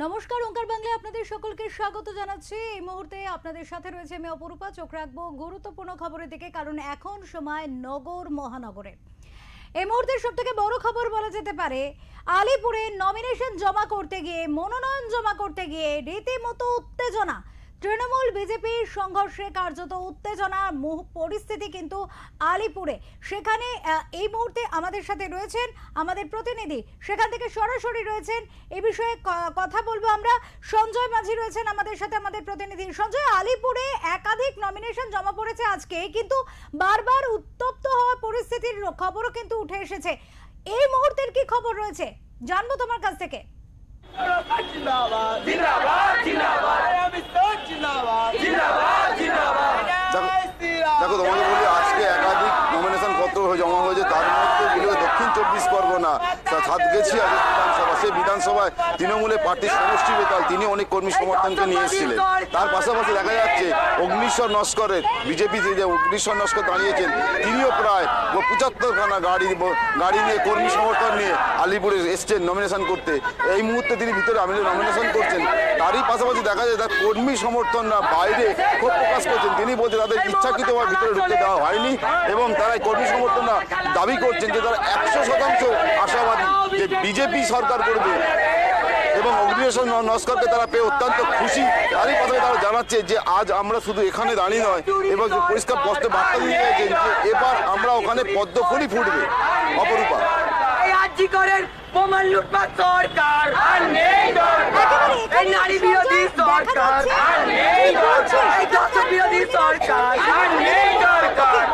নমস্কার, ওঙ্কার বাংলায় আপনাদের সকলকে স্বাগত জানাচ্ছি। এই মুহূর্তে আপনাদের সাথে রয়েছে আমি অপরূপা। চোখ রাখবো গুরুত্বপূর্ণ খবরের দিকে, কারণ এখন সময় নগর মহানগরে। এই মুহূর্তে সবথেকে বড় খবর বলা যেতে পারে, আলিপুরে নমিনেশন জমা করতে গিয়ে, মনোনয়ন জমা করতে গিয়ে রীতিমতো উত্তেজনা। তৃণমূল বিজেপির সংঘর্ষে কার্যত উত্তেজনা পরিস্থিতি কিন্তু আলিপুরে। সেখানে এই মুহূর্তে আমাদের সাথে রয়েছেন আমাদের প্রতিনিধি, সেখান থেকে সরাসরি রয়েছেন। এই বিষয়ে কথা বলবো আমরা। সঞ্জয় মাঝি রয়েছেন আমাদের সাথে, আমাদের প্রতিনিধি। সঞ্জয়, আলিপুরে একাধিক নমিনেশন জমা পড়েছে আজকে, কিন্তু বারবার উত্তপ্ত হওয়া পরিস্থিতির খবরও কিন্তু উঠে এসেছে। এই মুহূর্তের কি খবর রয়েছে জানবো তোমার কাছ থেকে। দেখো, তোমাকে বলি, আজকে একাধিক নমিনেশন পত্র জমা হয়েছে। তার মধ্যে দক্ষিণ 24 পরগনা সাতগেছিয়া বিধানসভা, সেই বিধানসভায় তৃণমূলের প্রার্থী সমষ্টি বেতাল তিনি অনেক কর্মী সমর্থনকে নিয়ে এসেছিলেন। তার পাশাপাশি দেখা যাচ্ছে অগ্নিশ্বর নস্করের বিজেপি যে অগ্নিশ্বর নস্কর দাঁড়িয়েছেন, তিনিও প্রায় 75খানা গাড়ি নিয়ে কর্মী সমর্থন নিয়ে আলিপুরে এসছেন নমিনেশন করতে। এই মুহূর্তে তিনি ভিতরে নমিনেশন করছেন। তারই পাশাপাশি দেখা যায় তার কর্মী সমর্থনরা বাইরে ক্ষোভ প্রকাশ করছেন। তিনি বলছেন তাদের ইচ্ছাকৃতভাবে ভিতরে ঢুকতে দেওয়া হয়নি, এবং তারা কর্মী সমর্থনরা দাবি করছেন যে তারা 100% আশাবাদী যে বিজেপি সরকার করবে, এবং অগ্নিশ্বর নস্করকে তারা পেয়ে অত্যন্ত খুশি। তারই পাশাপাশি তারা জানাচ্ছে যে আজ আমরা শুধু এখানে দাঁড়িয়ে নয়, এবং পরিষ্কার স্পষ্ট বার্তা দিয়ে গেছেন যে এবার আমরা ওখানে পদ্মফুলই ফুটবে। অপরূপা, প্রমাণ লুটপাট সরকার আর নেই দরকার, এই নারী বিরোধী সরকার আর নেই দরকার, এই দর্শক বিরোধী সরকার আর নেই দরকার।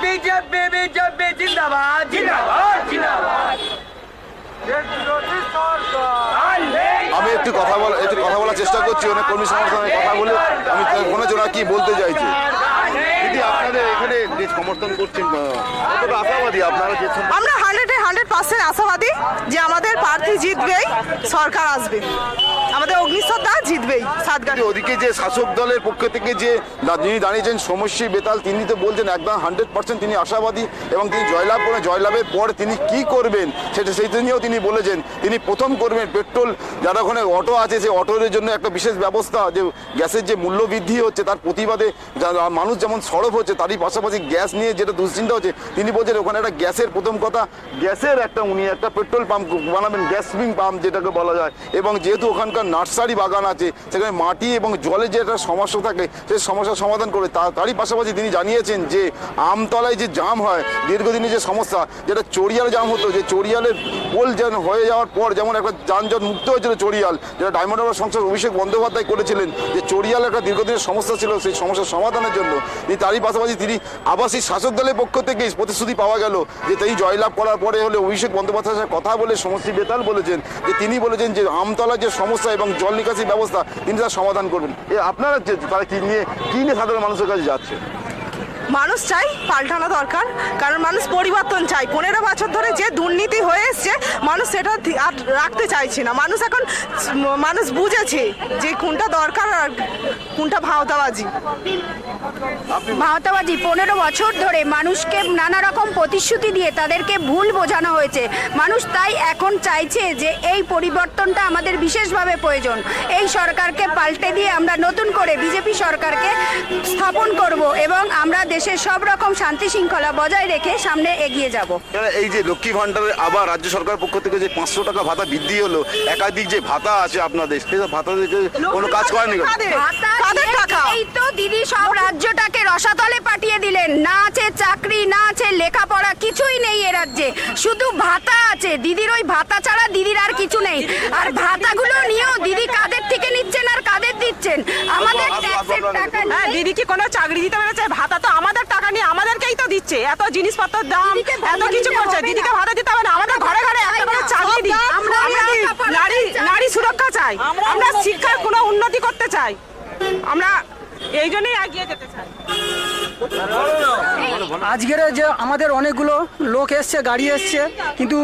বিজেপি বিজেপি জিন্দাবাদ জিন্দাবাদ জিন্দাবাদ। আমি একটু কথা বলার চেষ্টা করছি অনেক কর্মী সমর্থনের কথা বলে। আমি মনে হচ্ছে কি বলতে চাইছি। দিদি, আপনাদের এখানে যে সমর্থন করছেন, কতটা আশাবাদী আপনারা? আমরা 100% আশাবাদী যে আমাদের প্রার্থী জিতবেই, সরকার আসবে, আমাদের অগ্নিশ্বর দা জিতবেই। ওদিকে যে শাসক দলের পক্ষ থেকে যে যিনি দাঁড়িয়েছেন সমষ্টি বেতাল, তিনি তো বলছেন একদম 100% তিনি আশাবাদী, এবং তিনি জয়লাভ করেন। জয়লাভের পর তিনি কি করবেন সেই নিয়েও তিনি বলেছেন তিনি প্রথম করবেন পেট্রোল, যারা ওখানে অটো আছে সেই অটোর জন্য একটা বিশেষ ব্যবস্থা, যে গ্যাসের যে মূল্য বৃদ্ধি হচ্ছে তার প্রতিবাদে মানুষ যেমন সরব হচ্ছে, তারই পাশাপাশি গ্যাস নিয়ে যেটা দুশ্চিন্তা হচ্ছে, তিনি বলছেন ওখানে একটা গ্যাসের প্রথম কথা, গ্যাসের উনি একটা পেট্রোল পাম্প বানাবেন, গ্যাস ফিলিং পাম্প যেটাকে বলা যায়। এবং যেহেতু ওখানকার নার্সারি বাগান আছে, সেখানে মাটি এবং জলের যে একটা সমস্যা থাকে সেই সমস্যার সমাধান করে। তারই পাশাপাশি তিনি জানিয়েছেন যে আমতলায় যে জাম হয় দীর্ঘদিনের যে সমস্যা, যেটা চড়িয়ালে জাম হতো, যে চড়িয়ালের পোল যেন হয়ে যাওয়ার পর যেমন একটা যানজট মুক্ত হয়েছিল চড়িয়াল, যেটা ডায়মন্ড হারবার সংসদ অভিষেক বন্দ্যোপাধ্যায় করেছিলেন, যে চড়িয়াল একটা দীর্ঘদিনের সমস্যা ছিল, সেই সমস্যার সমাধানের জন্য তারই পাশাপাশি তিনি আবাসিক শাসক দলের পক্ষ থেকে প্রতিশ্রুতি পাওয়া গেল যে তিনি জয়লাভ করার পরে হলে অভিষেক বন্দ্যোপাধ্যায়ের সাথে কথা বলে সমষ্টি বেতাল বলেছেন যে তিনি বলেছেন যে আমতলার যে সমস্যা এবং জল নিকাশি ব্যবস্থা তিনি তার সমাধান করবেন। আপনারা তারা কি নিয়ে সাধারণ মানুষের কাছে যাচ্ছে? মানুষ চাই পাল্টানো দরকার, কারণ মানুষ পরিবর্তন চাই। 15 বছর ধরে যে দুর্নীতি হয়ে এসছে, মানুষ সেটা আর রাখতে চাইছে না। মানুষ বুঝেছে যে কোনটা দরকার আর কোনটা ভাওতাবাজি। 15 বছর ধরে মানুষকে নানা রকম প্রতিশ্রুতি দিয়ে তাদেরকে ভুল বোঝানো হয়েছে। মানুষ তাই এখন চাইছে যে এই পরিবর্তনটা আমাদের বিশেষভাবে প্রয়োজন। এই সরকারকে পাল্টে দিয়ে আমরা নতুন করে বিজেপি সরকারকে স্থাপন করব, এবং আমরা দেশের সব রকম শান্তি শৃঙ্খলা বজায় রেখে সামনে এগিয়ে যাব। এই যে লক্ষ্মী ভান্ডারের আবার রাজ্য সরকারের পক্ষ থেকে যে 500 টাকা ভাতা বৃদ্ধি হলো, একাধিক যে ভাতা আছে আপনাদের, সেই ভাতা কোনো কাজ করেনি? এই তো দিদি সব রাজ্যটাকে রসাতলে পাঠিয়ে দিলেন। না আছে চাকরি, না আছে লেখাপড়া, কিছুই নেই এ রাজ্যে, শুধু ভাতা আছে। দিদির ওই ভাতা ছাড়া দিদির আর কিছু নেই। আর ভাতাগুলো নিয়েও দিদি কাদের থেকে নিচ্ছেন আর কাদের দিচ্ছেন? আমাদের ট্যাক্সের টাকা। হ্যাঁ, দিদি কি কোনো চাকরি দিতে পেরেছে? ভাতা তো আমাদের টাকা নিয়ে আমাদেরকেই তো দিচ্ছে। এত জিনিসপত্রের দাম, এত কিছু করছে, দিদিকে ভাতা দিতে হবে না? আমাদের ঘরে ঘরে একটা করে চাকরি দিই। আমরা নারী সুরক্ষা চাই, আমরা শিক্ষার কোনো উন্নতি করতে চাই, আমরা এই জন্যই এগিয়ে যেতে চাই। আজকের যে আমাদের অনেকগুলো লোক এসছে, গাড়ি এসছে, কিন্তু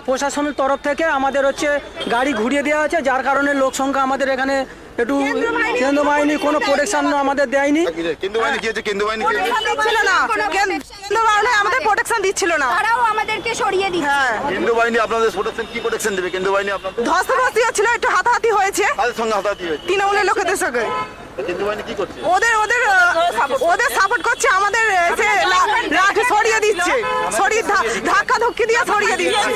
প্রশাসনের তরফ থেকে আমাদের হচ্ছে গাড়ি ঘুরিয়ে দেওয়া হয়েছে, যার কারণে লোক সংখ্যা আমাদের এখানে একটু কেন্দ্র বাহিনী কোনো প্রোটেকশন আমাদের দেয়নি। কেন্দ্র বাহিনী কি হচ্ছে? কেন্দ্র বাহিনী কি হচ্ছে? দিচ্ছিল না, কেন্দ্র বাহিনী আমাদের প্রোটেকশন দিচ্ছিল না। তারাও আমাদেরকে সরিয়ে দিচ্ছে। হ্যাঁ, কেন্দ্র বাহিনী আপনাদের প্রোটেকশন কি প্রোটেকশন দেবে? কেন্দ্র বাহিনী আপনাদের ধস্তাধস্তি হচ্ছিল, একটু হাতাহাতি হয়েছে তাদের সঙ্গে হাতাহাতি হয়েছে। তৃণমূলের লোকেদের সঙ্গে। কেন্দ্র বাহিনী কি করছে? ওদের সাপোর্ট করছে, আমাদের এসে লাঠি সরিয়ে দিচ্ছে, সরিয়ে ধাক্কা ধুক্কি দিয়ে সরিয়ে দিচ্ছে।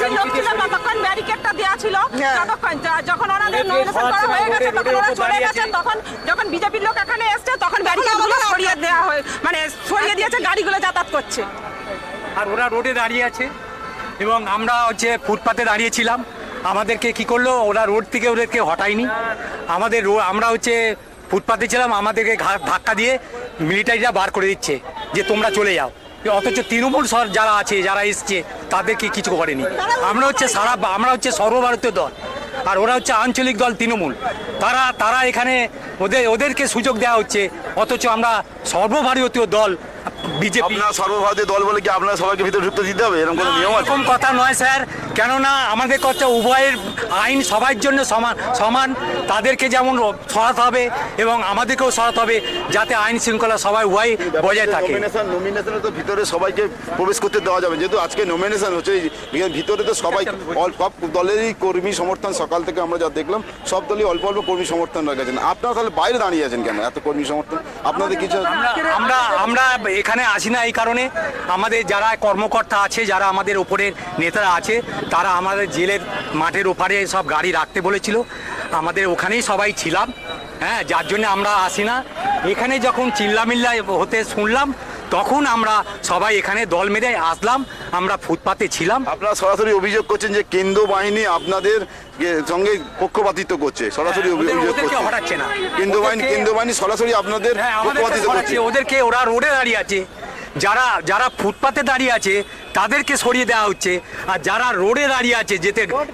ততক্ষণ ব্যারিকেডটা দেওয়া ছিল, হ্যাঁ। ততক্ষণ যখন ওনাদের নমিনেশন করা হয়ে গেছে তখন ওরা চলে গেছে, তখন যখন বিজেপির লোক এখানে এসছে তখন ব্যারিকেডগুলো সরিয়ে দেওয়া হয়, মানে সরিয়ে দিয়েছে, গাড়িগুলো যাতায়াত করছে। আর ওরা রোডে দাঁড়িয়ে আছে এবং আমরা হচ্ছে ফুটপাতে দাঁড়িয়েছিলাম। আমাদেরকে কি করলো, ওরা রোড থেকে ওদেরকে হটায়নি। আমরা হচ্ছে ফুটপাতে ছিলাম, আমাদেরকে ধাক্কা দিয়ে মিলিটারিরা বার করে দিচ্ছে যে তোমরা চলে যাও। অথচ তৃণমূল যারা আছে, যারা এসছে, তাদেরকে কিছু করেনি। আমরা হচ্ছে সর্বভারতীয় দল, আর ওরা হচ্ছে আঞ্চলিক দল তৃণমূল। তারা এখানে ওদেরকে সুযোগ দেওয়া হচ্ছে, অথচ আমরা সর্বভারতীয় দল বিজেপি। আপনারা সর্বভারতীয় দল বলে কি আপনারা সবাইকে ভিতরে ঢুকতে দিতে হবে? এরকম কোনো নিয়ম আছে? এরকম কথা নয় স্যার, কেননা আমাদের কথা উভয়ের আইন সবার জন্য সমান। তাদেরকে যেমন সরাতে হবে এবং আমাদেরকেও সরাতে হবে, যাতে আইন শৃঙ্খলা সবাই উভয় বজায় থাকে। নমিনেশনে তো ভিতরে সবাইকে প্রবেশ করতে দেওয়া যাবে, যেহেতু আজকে নমিনেশন হচ্ছে, ভিতরে তো সবাই সব দলেরই কর্মী সমর্থন, সকাল থেকে আমরা যা দেখলাম সব দলই অল্প অল্প কর্মী সমর্থন রাখেছেন। আপনারা তাহলে বাইরে দাঁড়িয়ে আছেন কেন? এত কর্মী সমর্থন আপনাদের কিছু? আমরা এখানে আসি না এই কারণে, আমাদের যারা কর্মকর্তা আছে, যারা আমাদের ওপরের নেতারা আছে, তারা আমাদের জেলের মাঠের ওপারে সব গাড়ি রাখতে বলেছিল, আমাদের ওখানেই সবাই ছিলাম। হ্যাঁ, যার জন্য আমরা আসি না। এখানে যখন চিল্লামিল্লা হতে শুনলাম, তখন আমরা সবাই এখানে দল মেরে আসলাম, আমরা ফুটপাতে ছিলাম। আপনারা সরাসরি অভিযোগ করছেন যে কেন্দ্র বাহিনী আপনাদের সঙ্গে পক্ষপাতিত্ব করছে, সরাসরি অভিযোগ ওদেরকে করছে। হটাচ্ছে না। কেন্দ্র বাহিনী সরাসরি আপনাদের হ্যাঁ, আমাদেরকে পক্ষপাতিত্ব করছে। সরাচ্ছে। ওদেরকে, ওরা রোডে দাঁড়িয়ে আছে, যারা ফুটপাতে দাঁড়িয়ে আছে তাদেরকে সরিয়ে দেওয়া হচ্ছে, আর যারা রোডে দাঁড়িয়ে আছে,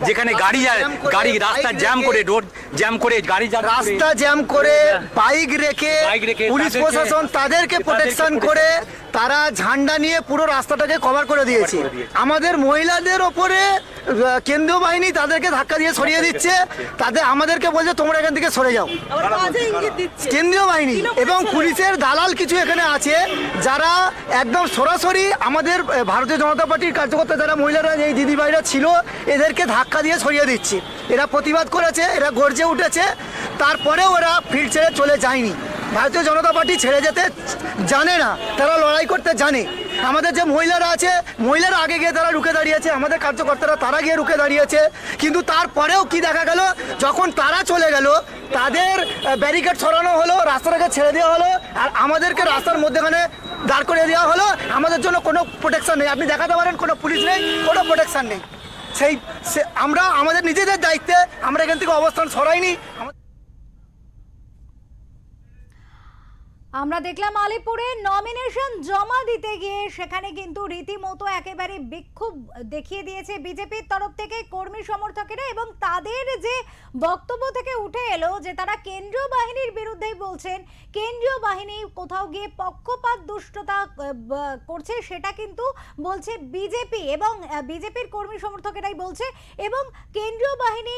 যেখানে গাড়ি রাস্তা জ্যাম করে, রোড জ্যাম করে, গাড়ি রাস্তা জ্যাম করে বাইক রেখে পুলিশ প্রশাসন তাদেরকে প্রোটেকশন করে তারা ঝান্ডা নিয়ে পুরো রাস্তাটাকে কভার করে দিয়েছে। আমাদের মহিলাদের ওপরে কেন্দ্রীয় বাহিনী তাদেরকে ধাক্কা দিয়ে সরিয়ে দিচ্ছে, আমাদেরকে বলছে তোমরা এখান থেকে সরে যাও। কেন্দ্রীয় বাহিনী এবং পুলিশের দালাল কিছু এখানে আছে, যারা একদম সরাসরি আমাদের ভারতীয় জনতা পার্টির কার্যকর্তা, যারা মহিলারা, এই দিদিভাইরা ছিল, এদেরকে ধাক্কা দিয়ে সরিয়ে দিচ্ছে। এরা প্রতিবাদ করেছে, এরা গর্জে উঠেছে, তারপরেও ওরা ফিল্ড ছেড়ে চলে যায়নি। ভারতীয় জনতা পার্টি ছেড়ে যেতে জানে না, তারা লড়াই করতে জানে। আমাদের যে মহিলারা আছে, মহিলারা আগে গিয়ে তারা রুখে দাঁড়িয়েছে, আমাদের কার্যকর্তারা তারা গিয়ে রুখে দাঁড়িয়েছে, কিন্তু তারপরেও কি দেখা গেল, যখন তারা চলে গেল তাদের ব্যারিকেড সরানো হলো, রাস্তাটাকে ছেড়ে দেওয়া হলো, আর আমাদেরকে রাস্তার মধ্যেখানে দাঁড় করিয়ে দেওয়া হলো। আমাদের জন্য কোনো প্রোটেকশন নেই, আপনি দেখাতে পারেন কোনো পুলিশ নেই, কোনো প্রোটেকশন নেই। আমরা আমাদের নিজেদের দায়িত্বে আমরা এখান থেকে অবস্থান সরাইনি। আমরা দেখলাম আলিপুরে নমিনেশন জমা দিতে গিয়ে সেখানে কিন্তু রীতিমতো একেবারে বিক্ষোভ দেখিয়ে দিয়েছে বিজেপির তরফ থেকে কর্মী সমর্থকেরা, এবং তাদের যে বক্তব্য থেকে উঠে এলো যে তারা কেন্দ্রীয় বাহিনীর বিরুদ্ধেই বলছেন, কেন্দ্রীয় বাহিনী কোথাও গিয়ে পক্ষপাত দুষ্টতা করছে, সেটা কিন্তু বলছে বিজেপি, এবং বিজেপির কর্মী সমর্থকেরাই বলছে, এবং কেন্দ্রীয় বাহিনী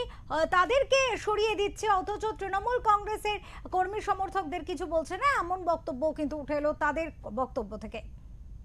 তাদেরকে সরিয়ে দিচ্ছে, অথচ তৃণমূল কংগ্রেসের কর্মী সমর্থকদের কিছু বলছে না, এমন বক্তব্য কিন্তু উঠে এলো তাদের বক্তব্য থেকে।